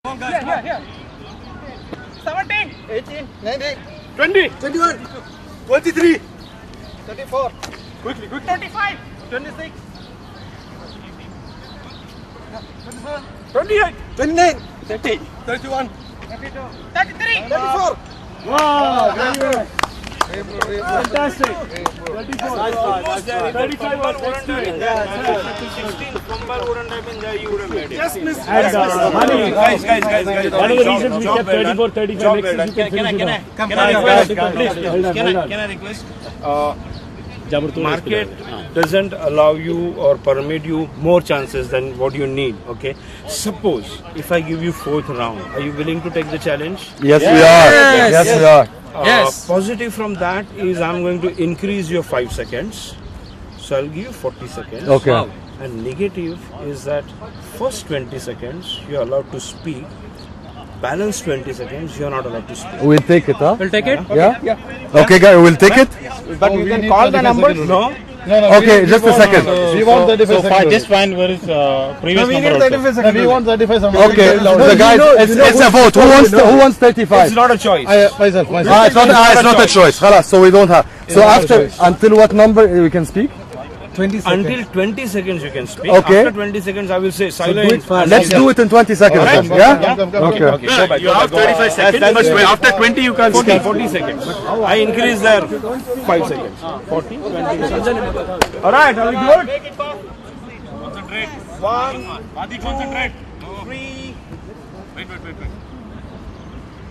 Come on, guys. Here. 17, 18, 19, 20, 21, 23, 34, quickly. 25, 26, 27, 28, 29, 30, 31, 32, 33, 34. Wow, very good. Fantastic. 34. Almost there. 35 was next to it. 16th number wouldn't have been there, you would have made it. Just missed. And Mani, Guys. one of the reasons we kept 34, 35 next is you can finish it off. Can I request? Market doesn't allow you or permit you more chances than what you need. Okay. Suppose if I give you 4th round, are you willing to take the challenge? Yes, we are. Yes, we are. Positive from that is I'm going to increase your 5 seconds. So I'll give you 40 seconds. Okay. And negative is that first 20 seconds you're allowed to speak. Balance 20 seconds you're not allowed to speak. We'll take it, huh? We'll take it. Yeah? Okay, guys, we'll take it. But you can call the number. No. Okay, just a second. We want 35 seconds. Just find where is previous number also. 35 seconds. We want 35 seconds. Okay, the guys, it's a vote. Who wants 35? It's not a choice. Myself. It's not a choice. Khalas, so we don't have. So after, until what number we can speak? 20 seconds. Until 20 seconds you can speak. Okay. After 20 seconds I will say silent. Let's do it in 20 seconds. Alright. Yeah? Okay. Go back. You have 35 seconds, but after 20 you can 40 seconds. I increase there 5 seconds. 40, 20 seconds. Alright, are we good? Concentrate. 1, Adi, concentrate. 3, Wait.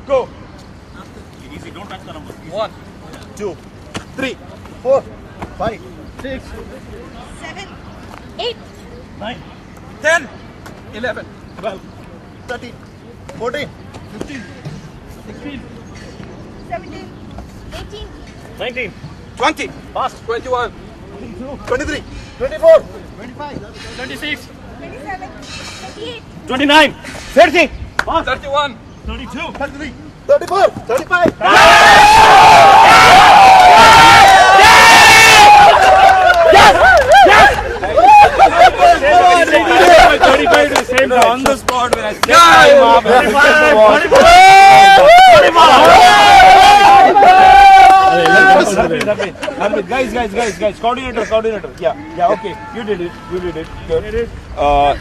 go. Easy, don't touch the number. 1, 2, 3, 4, 5, 6, 7, 8, 9, 10, 11, 12, 13, 14, 15, 16, 17, 18, 19, 20, fast, 21, 23, 24, 26, 27, 28, 29, 30, fast, 31, 32, 33, 34, 35. On the spot when I say Guys, coordinator. Yeah, okay. You did it. Good.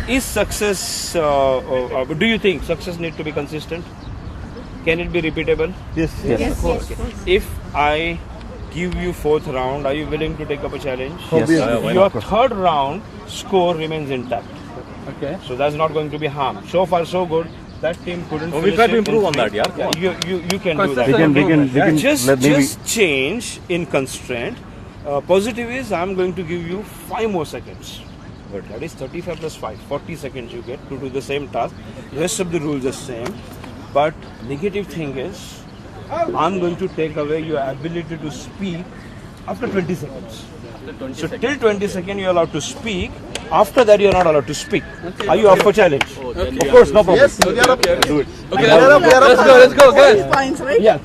Is success, do you think success need to be consistent? Can it be repeatable? Yes. If I give you 4th round, are you willing to take up a challenge? Yes. Your 3rd round score remains intact. Okay. So that's not going to be harm. So far, so good. That team couldn't. We'll try to improve on that, yeah. You can do that. We can Just change in constraint. Positive is I'm going to give you 5 more seconds. But that is 35 plus 5, 40 seconds you get to do the same task. Rest of the rules are same. But negative thing is I'm going to take away your ability to speak after 20 seconds. So till 20 seconds you're allowed to speak. After that you're not allowed to speak. Are you up for challenge? Of course, no problem. Yes, we are up. Do it. Let's go, guys. points, right? Yeah,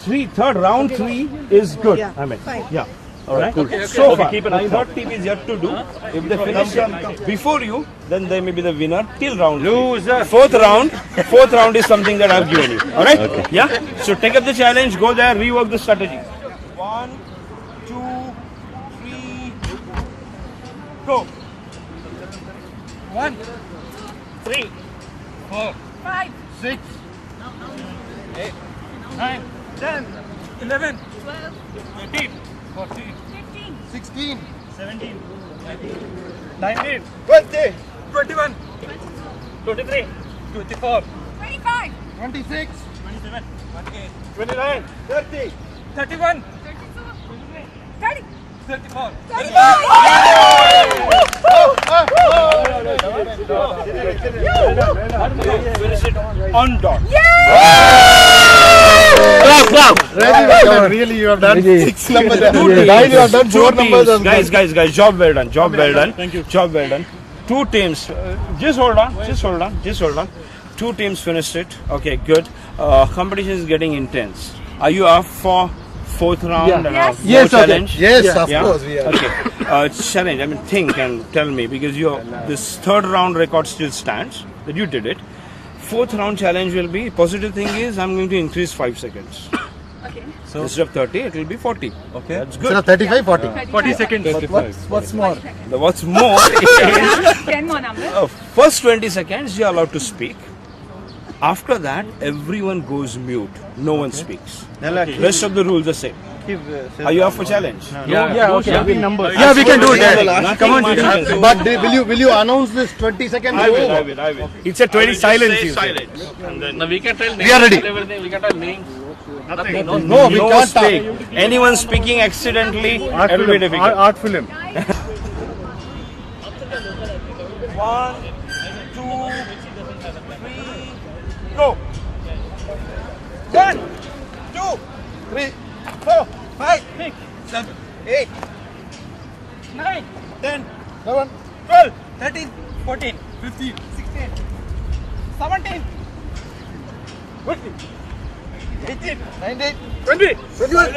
round 3 is good. Yeah, I mean, fine. yeah. All right. So far, keep an eye. 3rd team is yet to do. If they finish before you, then they may be the winner till round. Loser. 4th round is something that I've given you. All right. Okay. Yeah. So take up the challenge. Go there. Rework the strategy. 1, 2, 3, go. 1, 3, 4, 5, 6, 8, 9, 10, 11, 12, 13, 14, 15, 16, 17, 19, 20, 21, 23, 24, 25, 26, 27, 29, 30, 31, 30. 34. Finish it on dot. Really, you have done Really. 6 numbers. Yes. Guys, you have done 4 Two numbers. teams. Guys, job well done. Thank you. Job well done. 2 teams. Just hold on. 2 teams finished it. Okay, good. Competition is getting intense. Are you up for 4th round and Yes. more Yes, okay. challenge? Yes, of Yeah? course we are. Okay. Challenge. I mean, think and tell me because this 3rd round record still stands that you did it. Fourth round challenge will be, positive thing is I'm going to increase 5 seconds. Okay. Instead of 30, it will be 40. Okay. That's Instead good. of 35, 40. 40 seconds. What's more? What's more is 10 more numbers. first 20 seconds you are allowed to speak. After that, everyone goes mute. No one speaks. Rest of the rules are same. Are you up for challenge? Yeah, okay. Numbers. Yeah, we can do it. Nothing Come on, much you can do. but will you announce this 20 seconds? I will. It's a 20 silence. Say you say. silence. And then we can tell We are ready. everything. We can tell names. Nothing. No, we No can't speak. talk. Anyone speaking accidentally, it will be difficult. Art film. 1, 2, 3, go! 1, 2, 3, 4, 5, 6, 7, 8, 9, 10, 11, 12, 13, 14, 15, 16, 17, 18, 19, 20, 21.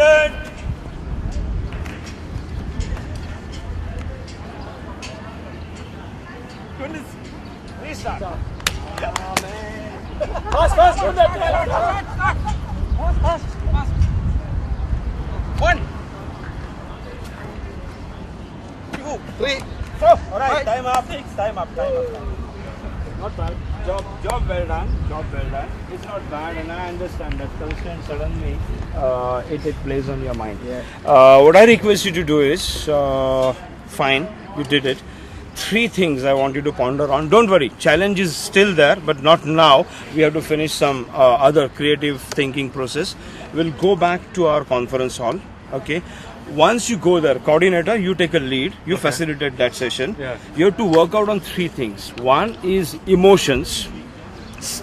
Restart. Fast. 1, 2, 3, 4. All right, time up. Not bad. Job well done. It's not bad, and I understand that constant suddenly it plays on your mind. What I request you to do is, fine, you did it. 3 things I want you to ponder on. Don't worry, challenge is still there, but not now. We have to finish some other creative thinking process. We'll go back to our conference hall. Okay. Once you go there, coordinator, you take a lead. You facilitate that session. Yeah. You have to work out on 3 things. One is emotions.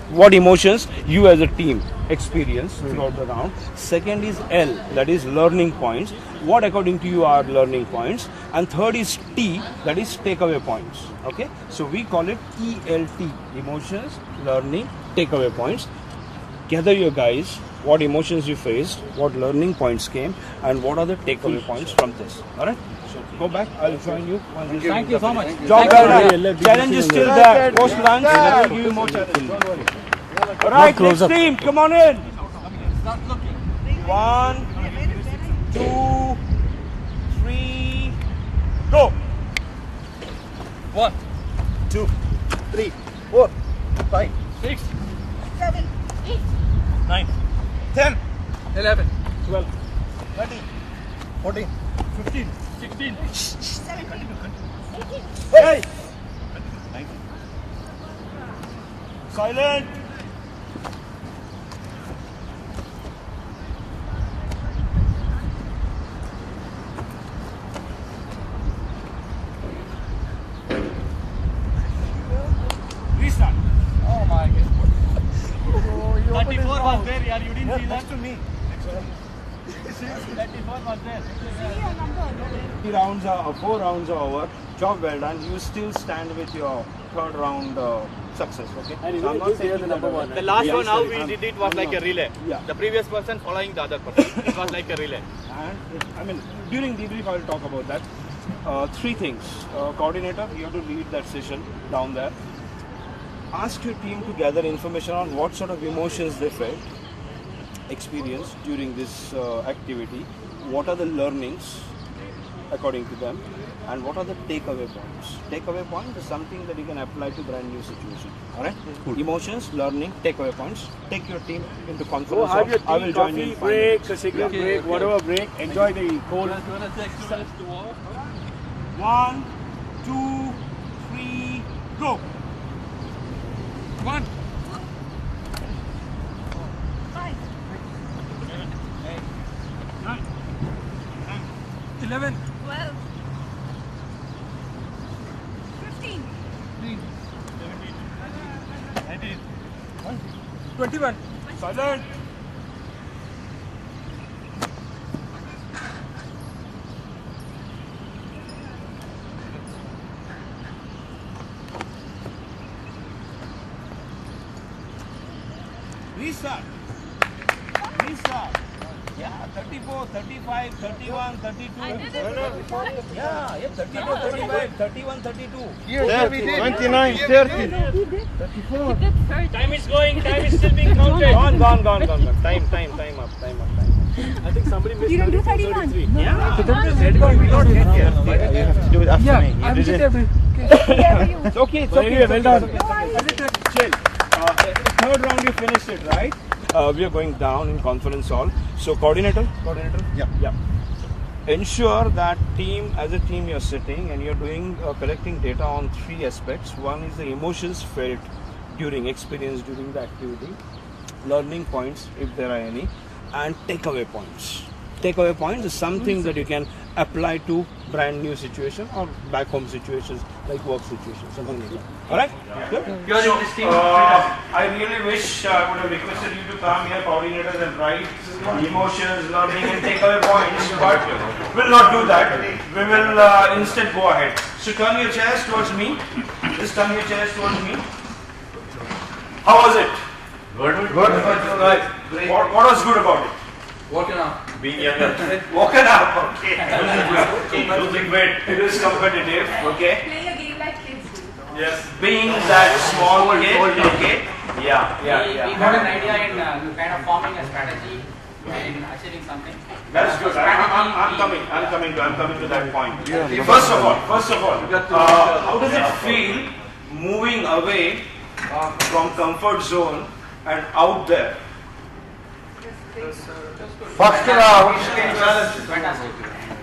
What emotions you as a team experience throughout the round. Second is L, that is learning points. What according to you are learning points. And third is T, that is takeaway points. Okay, so we call it ELT, emotions, learning, takeaway points. Gather your guys, what emotions you faced, what learning points came, and what are the takeaway points from this. Alright, so go back, I'll join you. Thank you so much. Job well done. Challenge is still there. Post lunch, I will give you more challenge. Don't worry. All right, next team, come on in. 1, 2, 3, go. 1, 2, 3, 4, 5, 6, 7, 8, 9, 10, 11, 12, 13, 14, 15, 16, 17, 18. hey. Silent. Restart. Oh my God. 34 was there, yaar. You didn't see that? to me. 34 was there. 4 rounds are over. Job well done. You still stand with your 3rd round success. Okay. So I'm not saying The last one, how we did it was like a relay. Yeah. The previous person following the other person. It was like a relay. And during debrief, I will talk about that. 3 things. Coordinator, you have to lead that session down there. Ask your team to gather information on what sort of emotions they felt, experienced during this activity. What are the learnings according to them, and what are the takeaway points? Takeaway point is something that you can apply to brand new situation. All right? Emotions, learning, takeaway points. Take your team into conference. Have your I tea, will join you. coffee in 5 break, minutes. a cigarette break, whatever break. Enjoy the cold. 1, 2, 3, go. 1, 5, 11, 12, 15, 19, 21. Silent. Restart. Yeah, 34, 35, 31, 32. I did it. Yeah, 32, 35, 31, 32. 29, 30. Time is going. Time is still being counted. Gone. Time up. I think somebody missed. You didn't do 31. Yeah. Do it after me. Yeah, you. It's okay. Anyway, well done. Chill. Third round you finished it, right? We are going down in conference hall. So coordinator. Yeah. Ensure that as a team you're sitting and you're doing collecting data on three aspects. One is the emotions felt experienced during the activity, learning points if there are any, and takeaway points. Takeaway points is something that you can apply to brand new situation or back home situations like work situations, something like that. Alright? Good? So, I really wish I would have requested you to come here, coordinators, and write emotions, learning, and takeaway points, but we'll not do that. We will instead go ahead. So turn your chairs towards me. Just turn your chairs towards me. How was it? Good. Right. What was good about it? Woken up. Being younger. Woken up, okay. Losing weight. It is competitive, okay. Playing a game like kids do. Yes. Being that small kid, okay. Yeah. We got an idea in kind of forming a strategy in achieving something. That's good. I'm coming to that point. First of all, how does it feel moving away from comfort zone and out there? First round, Fantastic.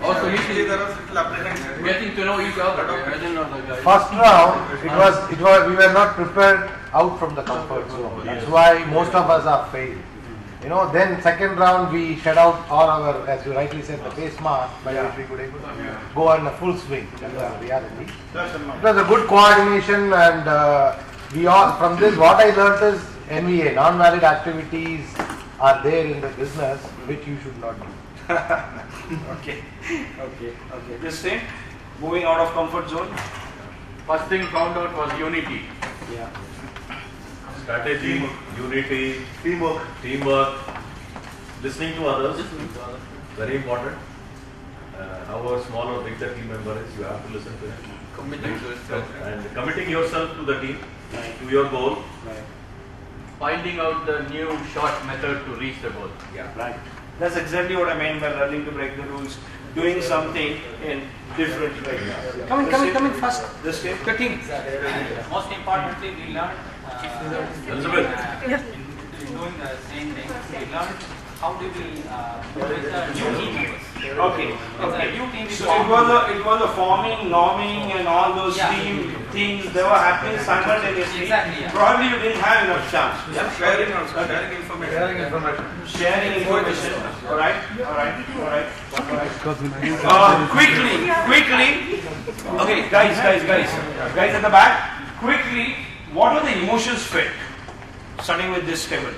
Also, usually getting to know each other. first round, we were not prepared out from the comfort zone. That's why most of us are failed. Then second round we shed out all our, as you rightly said, the face mask by which we could able to go on a full swing. That's the reality. It was a good coordination, and we all, from this, what I learnt is NVA, non-valid activities are there in the business which you should not do. Okay. This thing, moving out of comfort zone. First thing found out was unity. Yeah. Strategy, unity, teamwork, listening to others, very important. However small or big the team member is, you have to listen to him. Committing to it. And committing yourself to the team, to your goal. Right. Finding out the new short method to reach the goal. Right. That's exactly what I meant by learning to break the rules. Doing something in different ways. Come in fast. This game. Most importantly, we learned Elizabeth. in doing the same thing. We learned how do we with the new team members. Okay. New team So it was a forming, norming, and all those team things. They were happening simultaneously. Exactly, yeah. Probably you didn't have enough chance. Sharing information. Sharing information. All right. Quickly. Okay, guys at the back. Quickly, what are the emotions felt? Starting with this table.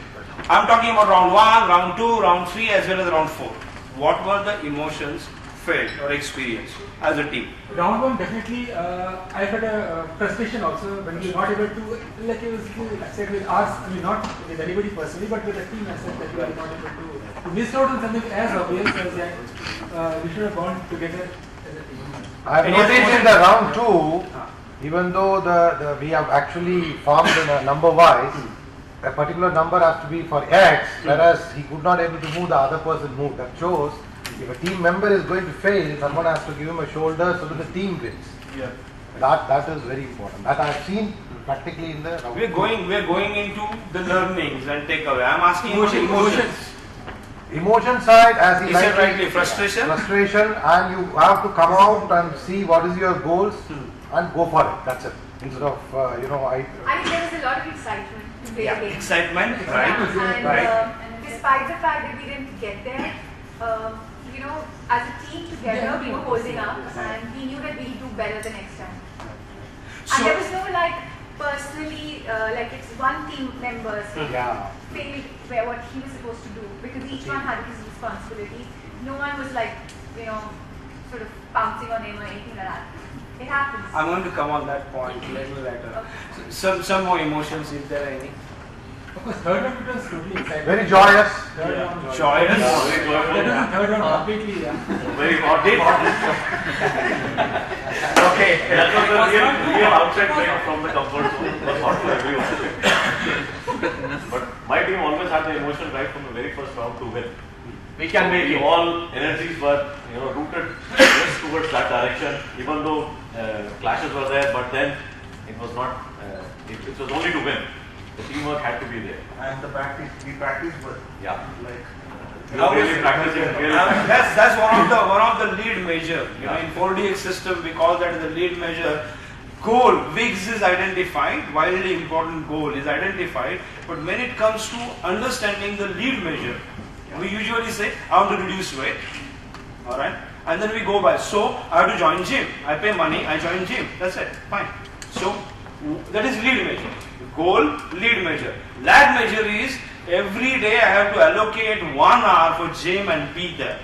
I'm talking about round 1, round 2, round 3, as well as round 4. What were the emotions felt or experienced as a team? Round one, definitely, I had a frustration also when we were not able to, like it was said with us, I mean not with anybody personally, but with the team as such, that we were not able to miss out on something as obvious as that we should have gone together as a team. I've noticed in the round 2, even though we have actually formed in a number wise, a particular number has to be for X, whereas he could not able to move, the other person moved. That shows if a team member is going to fail, someone has to give him a shoulder so that the team wins. Yeah. That is very important. That I have seen practically in the round. We're going into the learnings and takeaway. I'm asking about emotions. Emotion side, as he Is it rightly frustration? frustration, and you have to come out and see what is your goals and go for it. That's it. Instead of I think there was a lot of excitement to play the game. Excitement, And right? despite the fact that we didn't get there, as a team together, we were holding up, and we knew that we'd do better the next time. And there was no personally, it's one team member failed where what he was supposed to do, because each one had his responsibility. No one was sort of pouncing on him or anything like that. It happens. I'm going to come on that point a little later. Some more emotions, if there are any. Of course, third round it was totally exciting. Very joyous. Third round was- Joyous. Very That joyful. was the third round completely. Very hot. Okay. That was the real outside playing from the comfort zone. It was hot to everyone. But my team always had the emotion right from the very first round to win. We can make it. All energies were, rooted just towards that direction. Even though clashes were there, but then it was not. It was only to win. The teamwork had to be there. And the practice, we practice, but Yeah. like. We were really practicing. Really practicing. That's one of the lead measure. In 4DX system we call that the lead measure. Goal, WIGS is identified, wildly important goal is identified, but when it comes to understanding the lead measure, we usually say, I want to reduce weight, alright, and then we go by, so I have to join gym, I pay money, I join gym, that's it, fine. So, that is lead measure. Goal, lead measure. Lag measure is, every day I have to allocate 1 hour for gym and be there.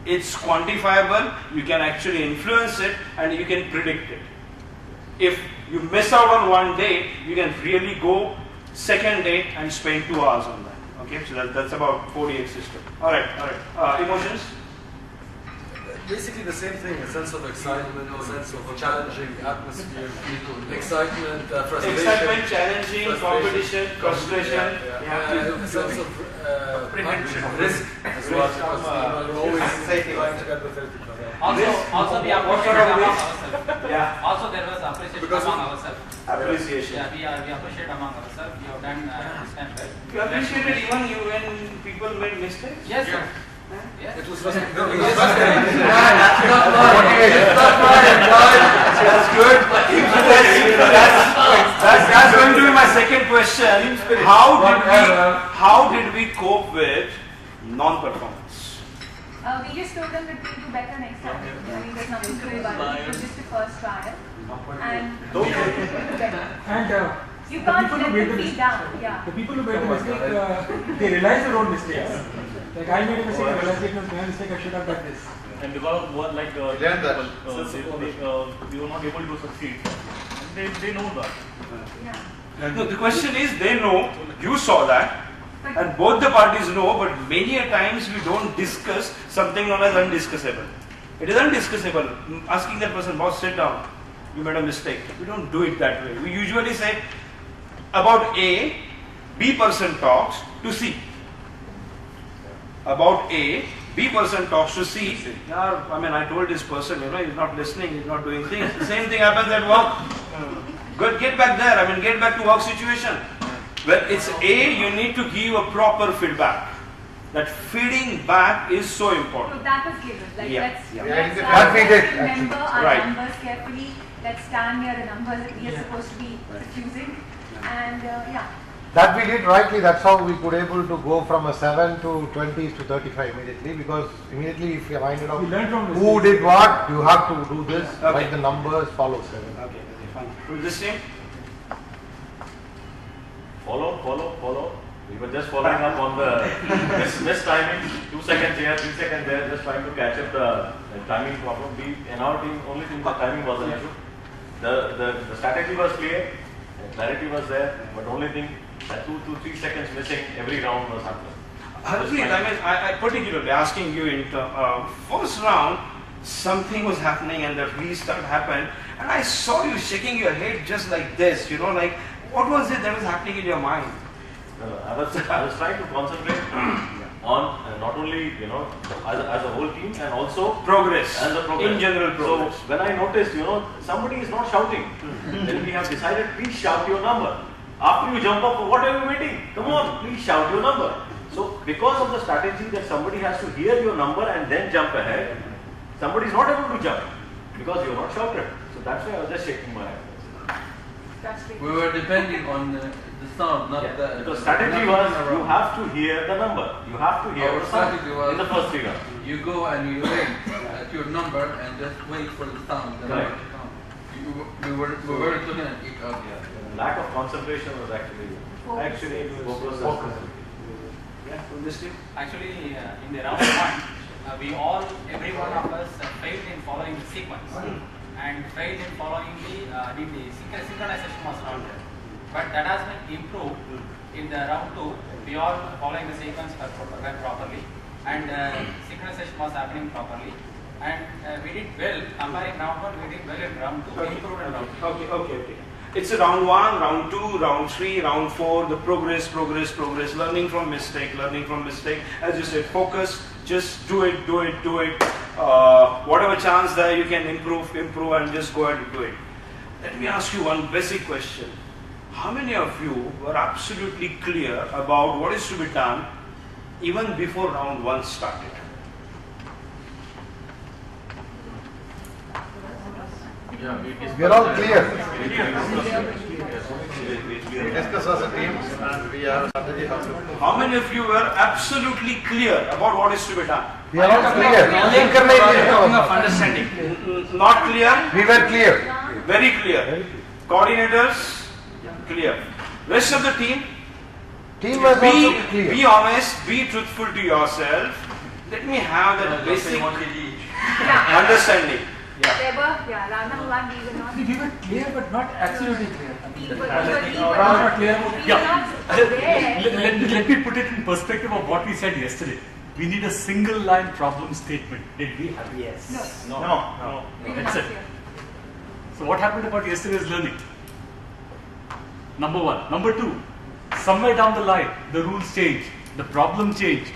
It's quantifiable, you can actually influence it, and you can predict it. If you miss out on one day, you can really go second day and spend 2 hours on that. Okay, so that's about 4DX system. All right. Emotions? Basically the same thing, a sense of excitement, a sense of challenging atmosphere, excitement, frustration. Excitement, challenging, competition, frustration. A sense of risk as well, because you're always trying to get the 30%. Also we What appreciate sort of among risk? ourselves. Yeah. Also there was appreciation Because among ourselves. Appreciation. Yeah, we appreciate among ourselves. We have done this time well. You appreciated even you when people made mistakes? Yes, sir. Yes. It was frustrating. That's good. That's going to be my second question. How did we cope with non-performance? We just told them that we'll do better next time. I mean, there's nothing to do about it. It was just a first trial. And we will do better. And You the can't people who let made them the be mistake, down. Yeah. the people who made the mistake, they realize their own mistakes. Like I made a mistake, I realized it was my mistake, I should have done this. And because of what, like, Learn that. we were not able to succeed. And they know that. Yeah. No, the question is, they know, you saw that, and both the parties know, but many a times we don't discuss something known as undiscussable. It is undiscussable. Asking that person, boss, sit down. You made a mistake. We don't do it that way. We usually say, about A, B person talks to C. About A, B person talks to C. Yeah, I told this person, he's not listening, he's not doing things. The same thing happens at work. Good, get back there. Get back to work situation. When it's A, you need to give a proper feedback. That feeding back is so So important. that was given. Like let's That we did, remember our Right. numbers carefully. Let's stand near the numbers that we are supposed to be choosing. And That we did rightly, that's how we could able to go from a 7 to 20s to 35 immediately, because immediately if you find out We learned from who mistakes. did what, you have to do this, Okay. write the numbers, follow 7. Okay, fine. Will this team? Follow. We were just following up on the miss timing. 2 seconds here, 3 seconds there, just trying to catch up the timing problem. In our team, only thing the timing was an issue. The strategy was clear, clarity was there, but only thing that 2 to 3 seconds missing every round was happening. Harpreet, I particularly asking you in first round, something was happening and the restart happened, and I saw you shaking your head just like this, like what was it that was happening in your mind? I was trying to concentrate on not only as a whole team and also Progress. as a progress. In general progress. So when I noticed somebody is not shouting, then we have decided, please shout your number. After you jump up, what are you waiting? Come on, please shout your number. So because of the strategy that somebody has to hear your number and then jump ahead, somebody is not able to jump because you are not shouted. So that's why I was just shaking my head. that's We were depending on the sound, not the. Because strategy was you have to hear the number. You have to hear Our the sound strategy was in the first 3 rounds. You go and you ring at your number and just wait for the sound. The Correct. number to come. We were looking at each other. Lack of concentration was actually focus. Yeah, from this team? Actually, in the round one, every one of us failed in following the sequence and failed in following the synchronization was not there. but that has been improved in the round 2. We all following the sequence properly, and synchronization was happening properly, and we did well. Comparing round 1, we did well in round 2. We improved in round 2. Okay. It's a round 1, round 2, round 3, round 4, the progress, learning from mistake. As you said, focus, just do it. Whatever chance there you can improve and just go ahead and do it. Let me ask you one basic question. How many of you were absolutely clear about what is to be done even before round 1 started? We are all clear. We discuss as a team and we have strategy how to. How many of you were absolutely clear about what is to be done? We are all clear. Talking of understanding. Not clear? We were clear. Very clear. Coordinators, clear. Rest of the team, was also clear. Be honest, be truthful to yourself. Let me have that basic understanding. There were, round number 1 we were not. We were clear but not absolutely clear. We were Not clear. Let me put it in perspective of what we said yesterday. We need a single line problem statement. Did we have it? Yes. No. We did That's not it. hear. So what happened about yesterday's learning? Number 1. Number 2, somewhere down the line, the rules changed, the problem changed.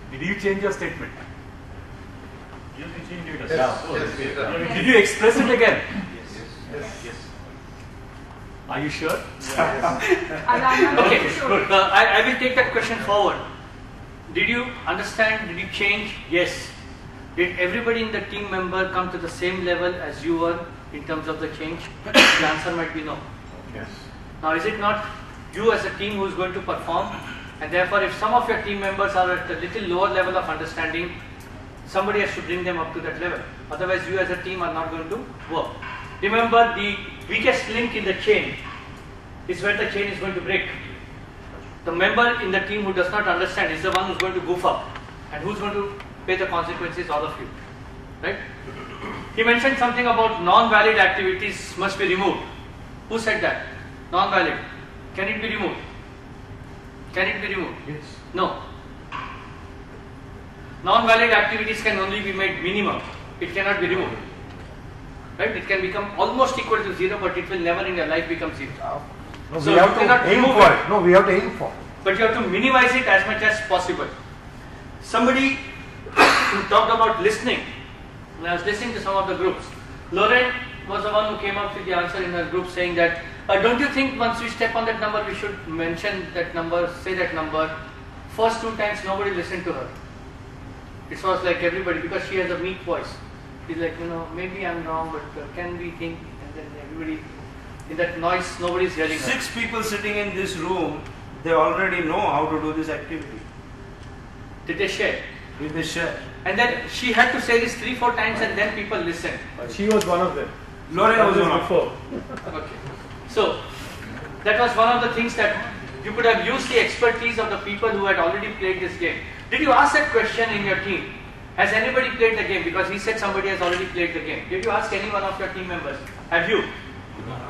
Did you change your statement? You can change it. Did you express it again? Yes. Are you sure? Okay, good. I will take that question forward. Did you understand? Did you change? Yes. Did everybody in the team member come to the same level as you were in terms of the change? The answer might be no. Yes. Now, is it not you as a team who is going to perform? And therefore, if some of your team members are at a little lower level of understanding, somebody has to bring them up to that level. Otherwise, you as a team are not going to work. Remember, the weakest link in the chain is where the chain is going to break. The member in the team who does not understand is the one who's going to goof up. And who's going to pay the consequences? All of you. Right? He mentioned something about non-valid activities must be removed. Who said that? Non-valid. Can it be removed? Can it be removed? Yes. No. Non-valid activities can only be made minimum. It cannot be removed. Right? It can become almost equal to 0, but it will never in your life become 0. No, So we have you to cannot aim remove for it. it. No, we have to aim for it. But you have to minimize it as much as possible. Somebody talked about listening. When I was listening to some of the groups, Lauren was the one who came up with the answer in her group saying that, don't you think once we step on that number, we should mention that number, say that number? First 2 times nobody listened to her. It was like everybody, because she has a meek voice. She's like, maybe I'm wrong, but can we think? And then everybody, in that noise, nobody's hearing her. 6 people sitting in this room, they already know how to do this activity. Did they share? Did they share? And then she had to say this 3-4 times and then people listened. She was one of them. Lauren was one of them. Okay. So, that was one of the things that you could have used the expertise of the people who had already played this game. Did you ask that question in your team? Has anybody played the game? Because he said somebody has already played the game. Did you ask any one of your team members? Have you?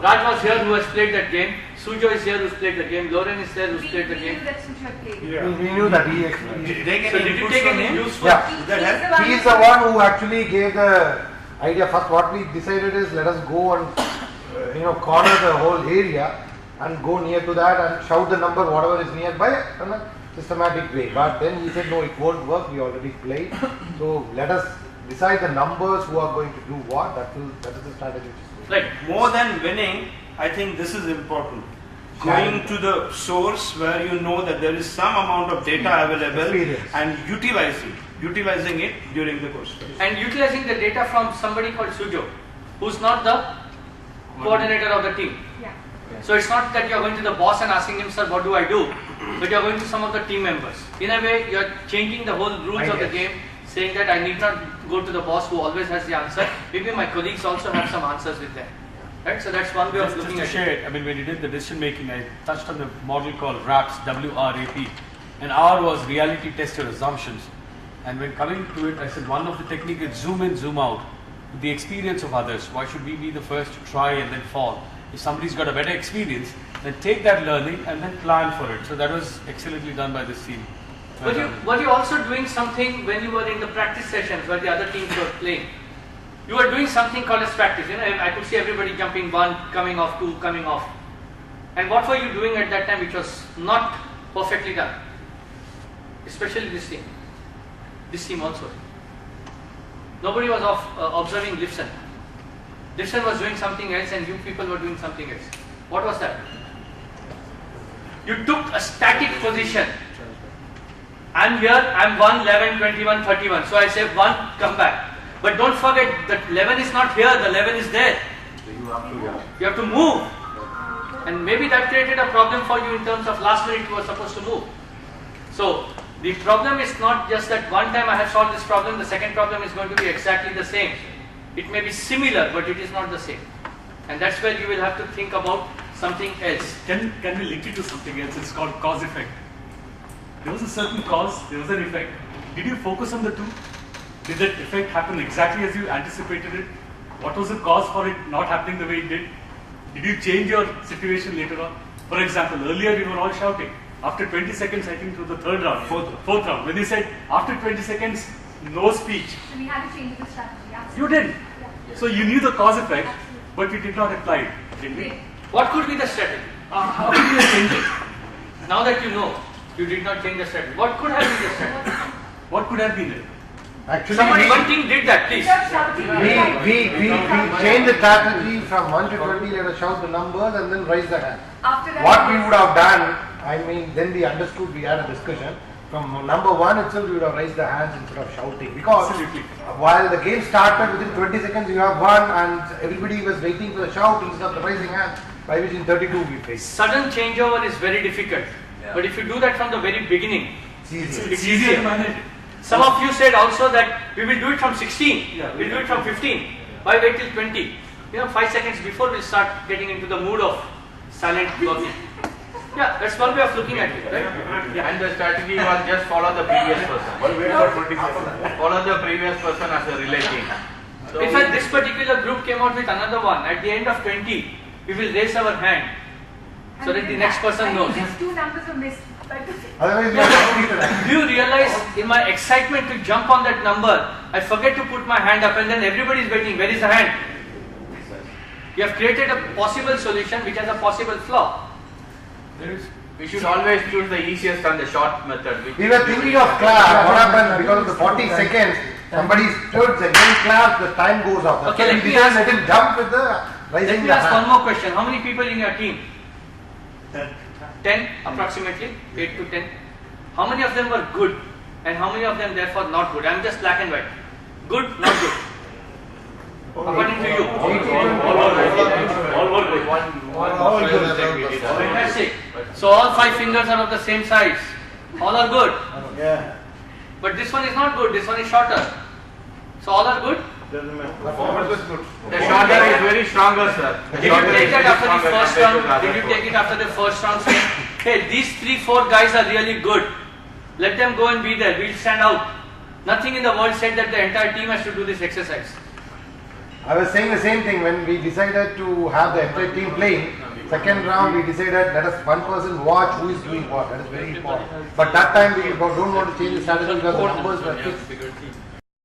Raj was here who has played that game. Sujo is here who's played the game. Lauren is there who's played the We game. knew that Sujo had played. We knew that he explained. Did you take So any did you inputs take from any him? useful? Yeah. Did that help? He is the one who actually gave the idea. First, what we decided is let us go and corner the whole area and go near to that and shout the number whatever is nearby in a systematic way. But then he said no, it won't work. We already played. So let us decide the numbers who are going to do what. That is the strategy. Right. More than winning, I think this is important. Going to the source where you know that there is some amount of data available Experience. and utilizing it during the course. And utilizing the data from somebody called Sujo, who's not the coordinator of the team. Yeah. So it's not that you're going to the boss and asking him, sir, what do I do? But you're going to some of the team members. In a way, you're changing the whole rules of the game, saying that I need not go to the boss who always has the answer. Maybe my colleagues also have some answers with them. Right? So that's one way of looking at Just to share it. it, when you did the decision making, I touched on the model called RAPS, W-R-A-P. And R was reality tested assumptions. And when coming to it, I said one of the techniques is zoom in, zoom out. The experience of others. Why should we be the first to try and then fall? if somebody's got a better experience, then take that learning and then plan for it. So that was excellently done by this team. Were you also doing something when you were in the practice sessions where the other teams were playing? You were doing something called as practice. I could see everybody jumping one, coming off, two, coming off. And what were you doing at that time which was not perfectly done? Especially this team. This team also. Nobody was observing Lifson. Lifson was doing something else and you people were doing something else. What was that? You took a static position. I'm here, I'm 1, 11, 21, 31. So I say 1, come back. But don't forget that 11 is not here, the 11 is there. You have to move. And maybe that created a problem for you in terms of last minute you were supposed to move. So the problem is not just that one time I have solved this problem, the second problem is going to be exactly the same. It may be similar, but it is not the same. And that's where you will have to think about something else. Can we link it to something else? It's called cause effect. There was a certain cause, there was an effect. Did you focus on the two? Did that effect happen exactly as you anticipated it? What was the cause for it not happening the way it did? Did you change your situation later on? For example, earlier we were all shouting. After 20 seconds, I think through the third round, fourth round, when you said after 20 seconds, no speech. So we had to change the strategy. Absolutely. You did. Yeah. So you knew the cause effect, Absolutely. but you did not apply it, didn't you? What could be the strategy? How did you change it? Now that you know, you did not change the strategy. What could have been the strategy? What could have been it? Somebody, one team did that, please. We changed the strategy from 1 to 20, let us shout the numbers and then raise the hand. After that, What we would have done, I mean, then we understood, we had a discussion. From number 1 itself, we would have raised the hands instead of shouting. Because while the game started, within 20 seconds you have won and everybody was waiting for the shout instead of the raising hand, by which in 32 we faced. Sudden changeover is very difficult. But if you do that from the very beginning, It's easier to manage. Some of you said also that we will do it from 16, we'll do it from 15. Why wait till 20? 5 seconds before we'll start getting into the mood of silent working. Yeah, that's one way of looking at it, right? Yeah. And the strategy was just follow the previous person. Follow the previous person as a relay team. So In fact, this particular group came out with another one. At the end of 20, we will raise our hand so that the next person knows. Just 2 numbers were missed. Otherwise, we have completed that. Do you realize in my excitement to jump on that number, I forget to put my hand up and then everybody is waiting. Where is the hand? You have created a possible solution which has a possible flaw. we should always choose the easiest and the short method. We were thinking of clap. What happened? Because of the 40 seconds, somebody stood, again clap, the time goes off. Okay, let me let him jump with the Let raising me the ask hand. one more question. How many people in your team? 10 approximately, 8 to 10. How many of them were good and how many of them therefore not good? I'm just black and white. Good, not good. According to you. All were good. All good. Fantastic. So all 5 fingers are of the same size. All are good. Yeah. But this one is not good. This one is shorter. So all are good. Performance was good. The shorter is very stronger, sir. Did you take that after the first round? Did you take it after the first round saying, hey, these 3-4 guys are really good. Let them go and be there. We'll stand out. Nothing in the world said that the entire team has to do this exercise. I was saying the same thing when we decided to have the entire team playing. Second round, we decided let us one person watch who is doing what. That is very important. But that time we don't want to change the strategy because the numbers were fixed.